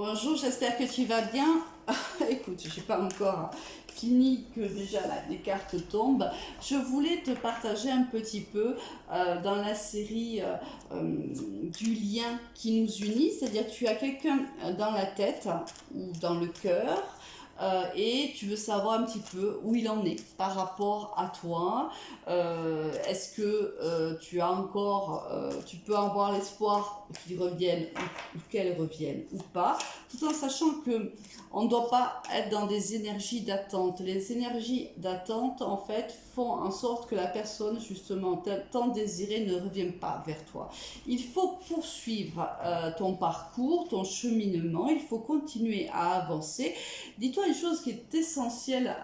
Bonjour, j'espère que tu vas bien. Écoute, j'ai pas encore fini que déjà les cartes tombent. Je voulais te partager un petit peu dans la série du lien qui nous unit, c'est-à-dire que tu as quelqu'un dans la tête ou dans le cœur. Et tu veux savoir un petit peu où il en est par rapport à toi. Est-ce que tu as encore, tu peux avoir l'espoir qu'il revienne ou qu'elle revienne ou pas, tout en sachant que on ne doit pas être dans des énergies d'attente. Les énergies d'attente, en fait, font en sorte que la personne, justement, tant désirée, ne revienne pas vers toi. Il faut poursuivre ton parcours, ton cheminement, il faut continuer à avancer. Dis-toi une chose qui est essentielle,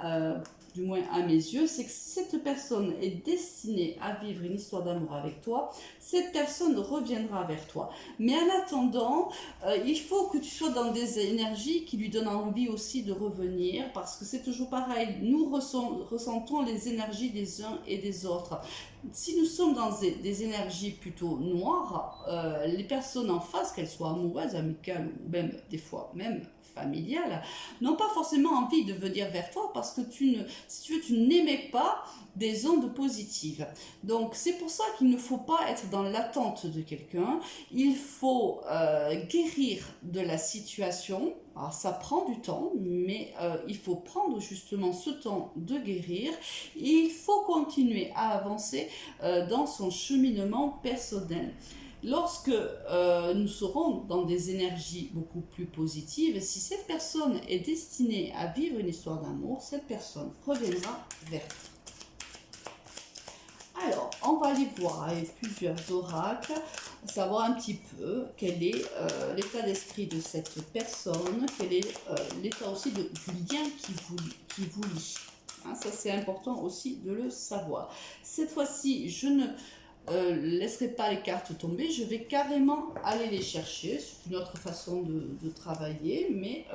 du moins à mes yeux, c'est que si cette personne est destinée à vivre une histoire d'amour avec toi, cette personne reviendra vers toi. Mais en attendant, il faut que tu sois dans des énergies qui lui donnent envie aussi de revenir, parce que c'est toujours pareil, nous ressentons les énergies des uns et des autres. Si nous sommes dans des énergies plutôt noires, les personnes en face, qu'elles soient amoureuses, amicales ou même des fois même familiales, n'ont pas forcément envie de venir vers toi parce que si tu veux, tu n'émets pas des ondes positives. Donc c'est pour ça qu'il ne faut pas être dans l'attente de quelqu'un, il faut guérir de la situation. Alors ça prend du temps, mais il faut prendre justement ce temps de guérir. Il faut continuer à avancer dans son cheminement personnel. Lorsque nous serons dans des énergies beaucoup plus positives, si cette personne est destinée à vivre une histoire d'amour, cette personne reviendra vers vous. Alors, on va aller voir avec plusieurs oracles, savoir un petit peu quel est l'état d'esprit de cette personne, quel est l'état aussi du lien qui vous lie. Hein, ça, c'est important aussi de le savoir. Cette fois-ci, je ne laisserai pas les cartes tomber, je vais carrément aller les chercher. C'est une autre façon de travailler, mais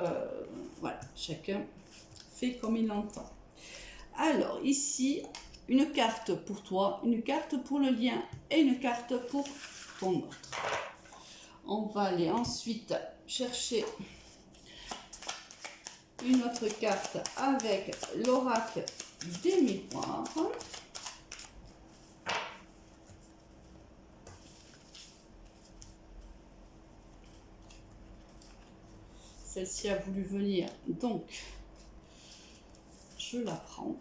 voilà, chacun fait comme il l'entend. Alors, ici, une carte pour toi, une carte pour le lien et une carte pour ton autre. On va aller ensuite chercher une autre carte avec l'oracle des miroirs. Celle-ci a voulu venir, donc je la prends.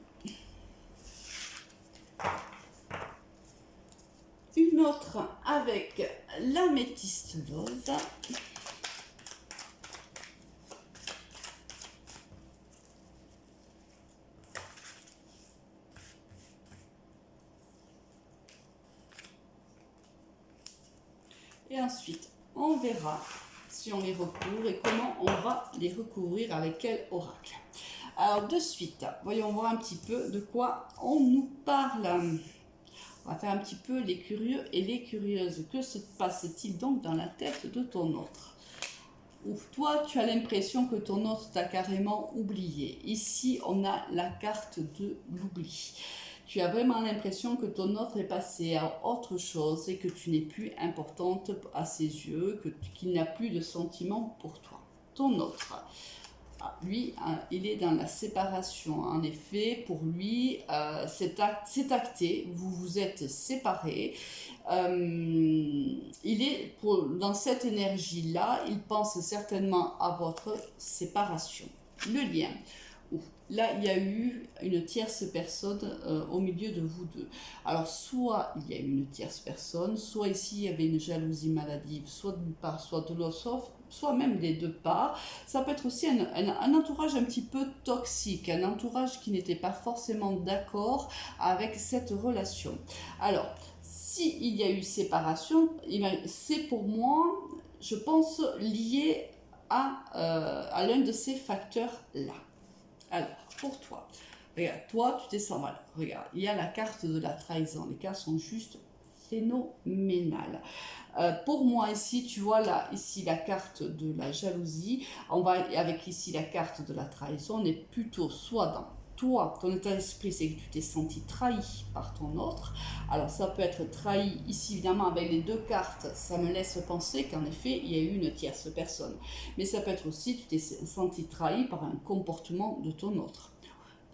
Une autre avec l'améthyste d'Aude. Et ensuite, on verra si on les recouvre et comment on va les recouvrir avec quel oracle. Alors de suite, voyons voir un petit peu de quoi on nous parle. On va faire un petit peu les curieux et les curieuses. Que se passe-t-il donc dans la tête de ton autre? Ou toi, tu as l'impression que ton autre t'a carrément oublié. Ici, on a la carte de l'oubli. Tu as vraiment l'impression que ton autre est passé à autre chose et que tu n'es plus importante à ses yeux, qu'il n'a plus de sentiments pour toi. Ton autre, lui, il est dans la séparation. En effet, pour lui, c'est acté, vous vous êtes séparés. Il est dans cette énergie-là, il pense certainement à votre séparation. Le lien. Là, il y a eu une tierce personne au milieu de vous deux. Alors, soit il y a eu une tierce personne, soit ici, il y avait une jalousie maladive, soit d'une part, soit de l'autre, soit même des deux parts. Ça peut être aussi un entourage un petit peu toxique, un entourage qui n'était pas forcément d'accord avec cette relation. Alors, s'il y a eu séparation, c'est pour moi, je pense, lié à l'un de ces facteurs-là. Alors, pour toi, regarde, toi, tu te sens mal. Regarde, il y a la carte de la trahison. Les cartes sont juste phénoménales. Pour moi, ici, tu vois là, ici, la carte de la jalousie. On va avec ici la carte de la trahison. On est plutôt soit dans toi, ton état d'esprit, c'est que tu t'es senti trahi par ton autre. Alors ça peut être trahi ici évidemment avec les deux cartes, ça me laisse penser qu'en effet il y a eu une tierce personne. Mais ça peut être aussi tu t'es senti trahi par un comportement de ton autre.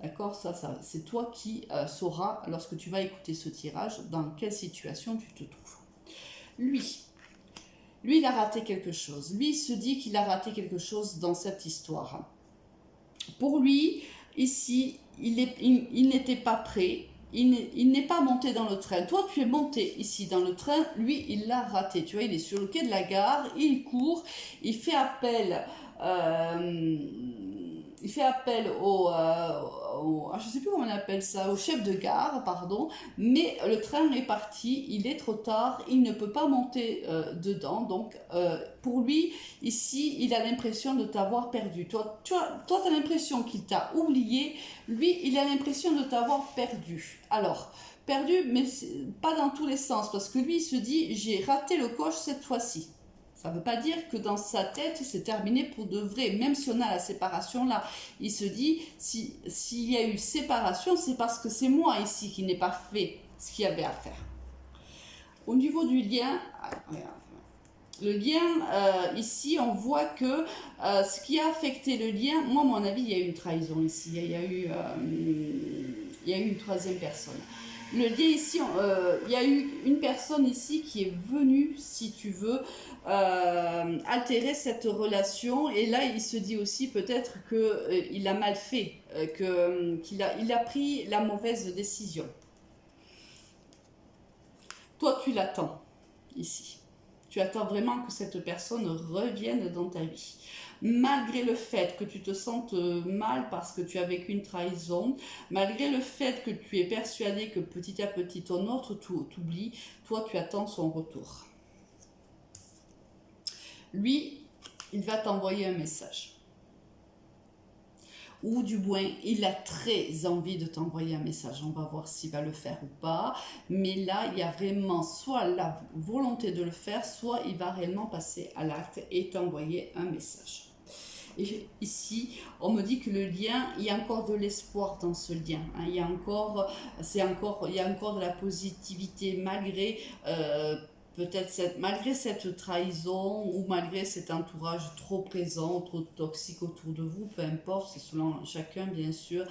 D'accord, ça c'est toi qui sauras lorsque tu vas écouter ce tirage dans quelle situation tu te trouves. Lui, il a raté quelque chose. Lui, il se dit qu'il a raté quelque chose dans cette histoire. Pour lui, ici, il n'était pas prêt. Il n'est pas monté dans le train. Toi, tu es monté ici dans le train. Lui, il l'a raté. Tu vois, il est sur le quai de la gare. Il court. Il fait appel. Il fait appel je ne sais plus comment on appelle ça, au chef de gare, pardon, mais le train est parti, il est trop tard, il ne peut pas monter dedans, donc pour lui, ici, il a l'impression de t'avoir perdu. Toi, tu as l'impression qu'il t'a oublié, lui, il a l'impression de t'avoir perdu. Alors, perdu, mais pas dans tous les sens, parce que lui, il se dit, j'ai raté le coche cette fois-ci. Ça ne veut pas dire que dans sa tête, c'est terminé pour de vrai. Même si on a la séparation là, il se dit, s'il y a eu séparation, c'est parce que c'est moi ici qui n'ai pas fait ce qu'il y avait à faire. Au niveau du lien, le lien, ici, on voit que ce qui a affecté le lien, moi, à mon avis, il y a eu une trahison ici. Il y a eu une troisième personne. Le lien ici, il y a eu une personne ici qui est venue, si tu veux, altérer cette relation. Et là, il se dit aussi peut-être qu'il a mal fait, qu'il a pris la mauvaise décision. Toi, tu l'attends ici. Tu attends vraiment que cette personne revienne dans ta vie. Malgré le fait que tu te sentes mal parce que tu as vécu une trahison, malgré le fait que tu es persuadé que petit à petit ton autre t'oublie, toi tu attends son retour. Lui, il va t'envoyer un message. Ou du moins, il a très envie de t'envoyer un message. On va voir s'il va le faire ou pas. Mais là, il y a vraiment soit la volonté de le faire, soit il va réellement passer à l'acte et t'envoyer un message. Et ici, on me dit que le lien, il y a encore de l'espoir dans ce lien. Hein. Il y a encore de la positivité malgré peut-être malgré cette trahison ou malgré cet entourage trop présent, trop toxique autour de vous, peu importe, c'est selon chacun bien sûr.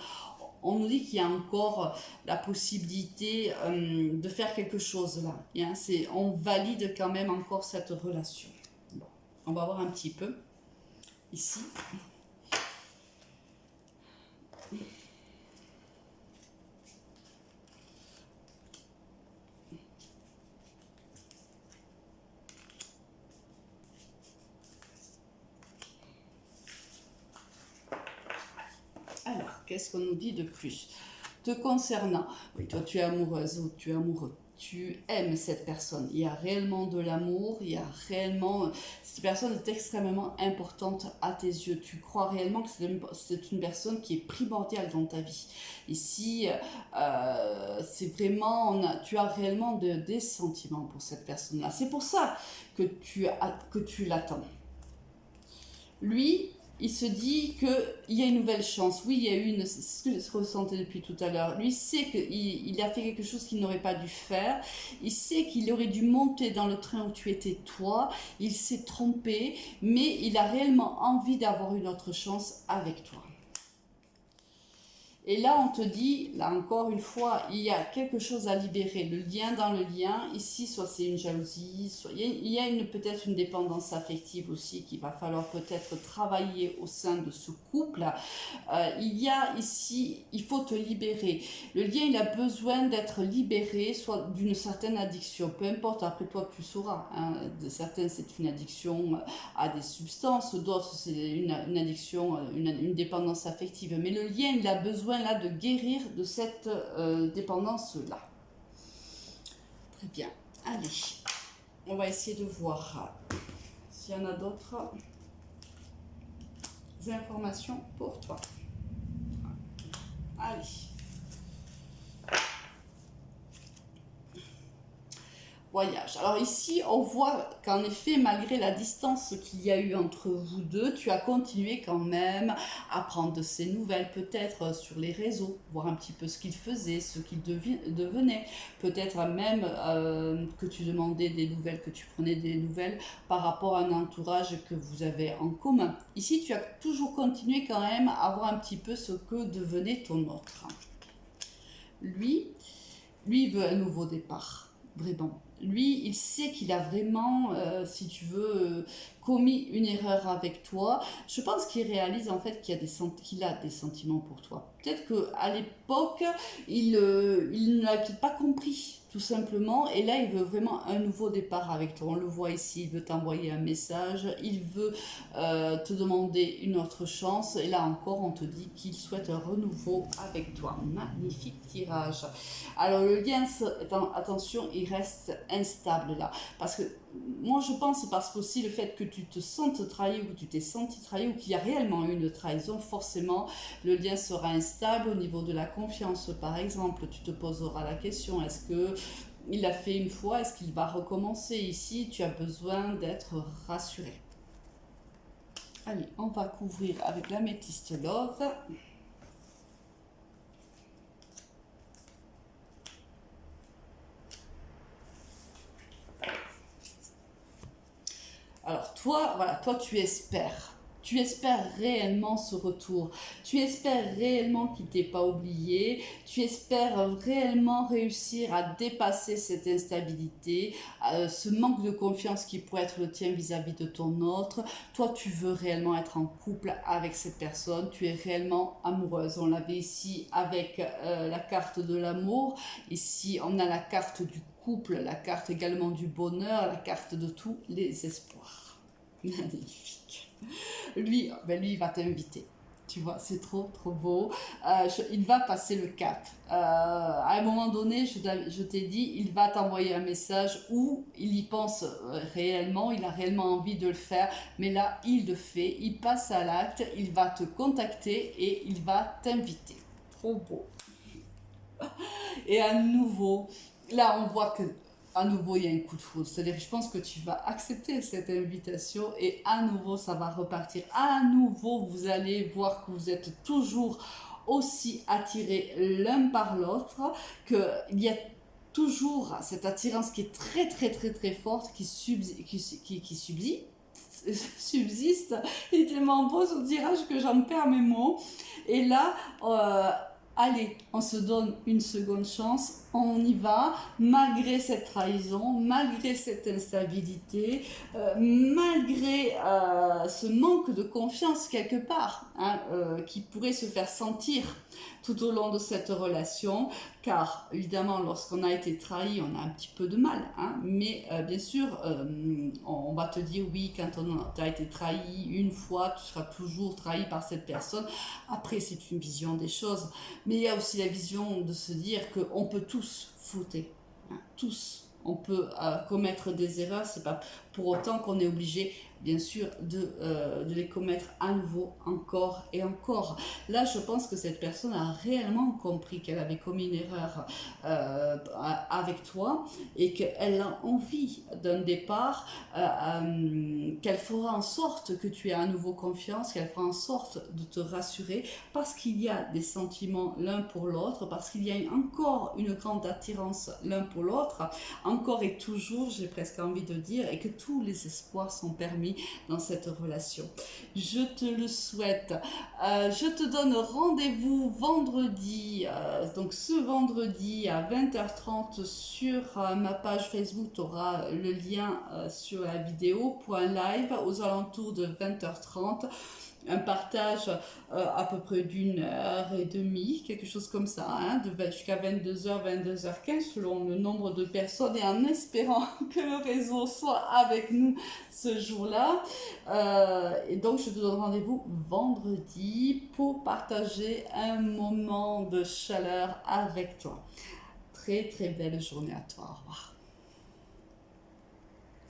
On nous dit qu'il y a encore la possibilité de faire quelque chose là. Hein, on valide quand même encore cette relation. Bon, on va voir un petit peu ici. Alors, qu'est-ce qu'on nous dit de plus? Te concernant, oui, toi tu es amoureuse ou tu es amoureux, tu aimes cette personne, il y a réellement de l'amour, il y a réellement... Cette personne est extrêmement importante à tes yeux, tu crois réellement que c'est une personne qui est primordiale dans ta vie. Ici, c'est vraiment, tu as réellement des sentiments pour cette personne-là. C'est pour ça que tu l'attends. Lui, il se dit qu'il y a une nouvelle chance. Oui, il y a eu ce que je ressentais depuis tout à l'heure. Lui, il sait qu'il a fait quelque chose qu'il n'aurait pas dû faire. Il sait qu'il aurait dû monter dans le train où tu étais toi. Il s'est trompé, mais il a réellement envie d'avoir une autre chance avec toi. Et là, on te dit, là encore une fois, il y a quelque chose à libérer. Le lien dans le lien, ici, soit c'est une jalousie, soit il y a peut-être une dépendance affective aussi qu'il va falloir peut-être travailler au sein de ce couple. Il y a ici, il faut te libérer. Le lien, il a besoin d'être libéré, soit d'une certaine addiction. Peu importe, après toi, tu sauras. Hein, de certaines, c'est une addiction à des substances, d'autres, c'est une addiction, une dépendance affective. Mais le lien, il a besoin là de guérir de cette dépendance là. Très bien, allez, on va essayer de voir s'il y en a d'autres informations pour toi. Allez, voyage. Alors ici, on voit qu'en effet, malgré la distance qu'il y a eu entre vous deux, tu as continué quand même à prendre de ses nouvelles, peut-être sur les réseaux, voir un petit peu ce qu'il faisait, ce qu'il devenait. Peut-être même que tu demandais des nouvelles, que tu prenais des nouvelles par rapport à un entourage que vous avez en commun. Ici, tu as toujours continué quand même à voir un petit peu ce que devenait ton autre. Lui, il veut un nouveau départ, vraiment. Lui, il sait qu'il a vraiment, si tu veux, commis une erreur avec toi. Je pense qu'il réalise en fait qu'il a des sentiments pour toi. Peut-être qu'à l'époque, il ne l'a peut-être pas compris, tout simplement. Et là, il veut vraiment un nouveau départ avec toi. On le voit ici, il veut t'envoyer un message, il veut te demander une autre chance. Et là encore, on te dit qu'il souhaite un renouveau avec toi. Magnifique tirage. Alors le lien, attention, il reste instable là. Parce que moi je pense, parce qu'aussi le fait que tu te sentes trahi ou que tu t'es senti trahi ou qu'il y a réellement eu une trahison, forcément le lien sera instable au niveau de la confiance. Par exemple, tu te poseras la question, est-ce que il l'a fait une fois, est-ce qu'il va recommencer? Ici, tu as besoin d'être rassuré. Allez, on va couvrir avec l'améthyste love. Alors toi, voilà, toi tu espères. Tu espères réellement ce retour. Tu espères réellement qu'il ne t'ait pas oublié. Tu espères réellement réussir à dépasser cette instabilité, ce manque de confiance qui pourrait être le tien vis-à-vis de ton autre. Toi, tu veux réellement être en couple avec cette personne. Tu es réellement amoureuse. On l'avait ici avec la carte de l'amour. Ici, on a la carte du couple, la carte également du bonheur, la carte de tous les espoirs. Magnifique. Lui, il va t'inviter. Tu vois, c'est trop, trop beau. Il va passer le cap. À un moment donné, je t'ai dit, il va t'envoyer un message où il y pense réellement, il a réellement envie de le faire, mais là, il le fait, il passe à l'acte, il va te contacter et il va t'inviter. Trop beau. Et à nouveau, là, on voit que à nouveau, il y a un coup de foudre. C'est-à-dire, je pense que tu vas accepter cette invitation et à nouveau, ça va repartir. À nouveau, vous allez voir que vous êtes toujours aussi attirés l'un par l'autre, qu'il y a toujours cette attirance qui est très, très, très, très forte, qui subsiste. Il est tellement beau ce tirage que j'en perds mes mots. Et là, allez, on se donne une seconde chance, on y va, malgré cette trahison, malgré cette instabilité, malgré ce manque de confiance quelque part, hein, qui pourrait se faire sentir tout au long de cette relation, car évidemment lorsqu'on a été trahi, on a un petit peu de mal, hein, mais bien sûr, on va te dire oui, quand tu as été trahi une fois, tu seras toujours trahi par cette personne. Après, c'est une vision des choses, mais il y a aussi la vision de se dire qu'on peut tous fauter, hein, tous. On peut commettre des erreurs, c'est pas pour autant qu'on est obligé, bien sûr, de les commettre à nouveau, encore et encore. Là, je pense que cette personne a réellement compris qu'elle avait commis une erreur avec toi et qu'elle a envie d'un départ, qu'elle fera en sorte que tu aies à nouveau confiance, qu'elle fera en sorte de te rassurer parce qu'il y a des sentiments l'un pour l'autre, parce qu'il y a encore une grande attirance l'un pour l'autre, encore et toujours, j'ai presque envie de dire, et que tous les espoirs sont permis dans cette relation. Je te le souhaite. Je te donne rendez-vous vendredi, donc ce vendredi à 20h30 sur ma page Facebook. Tu auras le lien sur la vidéo pour un live aux alentours de 20h30. Un partage à peu près d'1h30, quelque chose comme ça, hein, jusqu'à 22h, 22h15, selon le nombre de personnes, et en espérant que le réseau soit avec nous ce jour-là. Et donc, je te donne rendez-vous vendredi pour partager un moment de chaleur avec toi. Très, très belle journée à toi. Au revoir.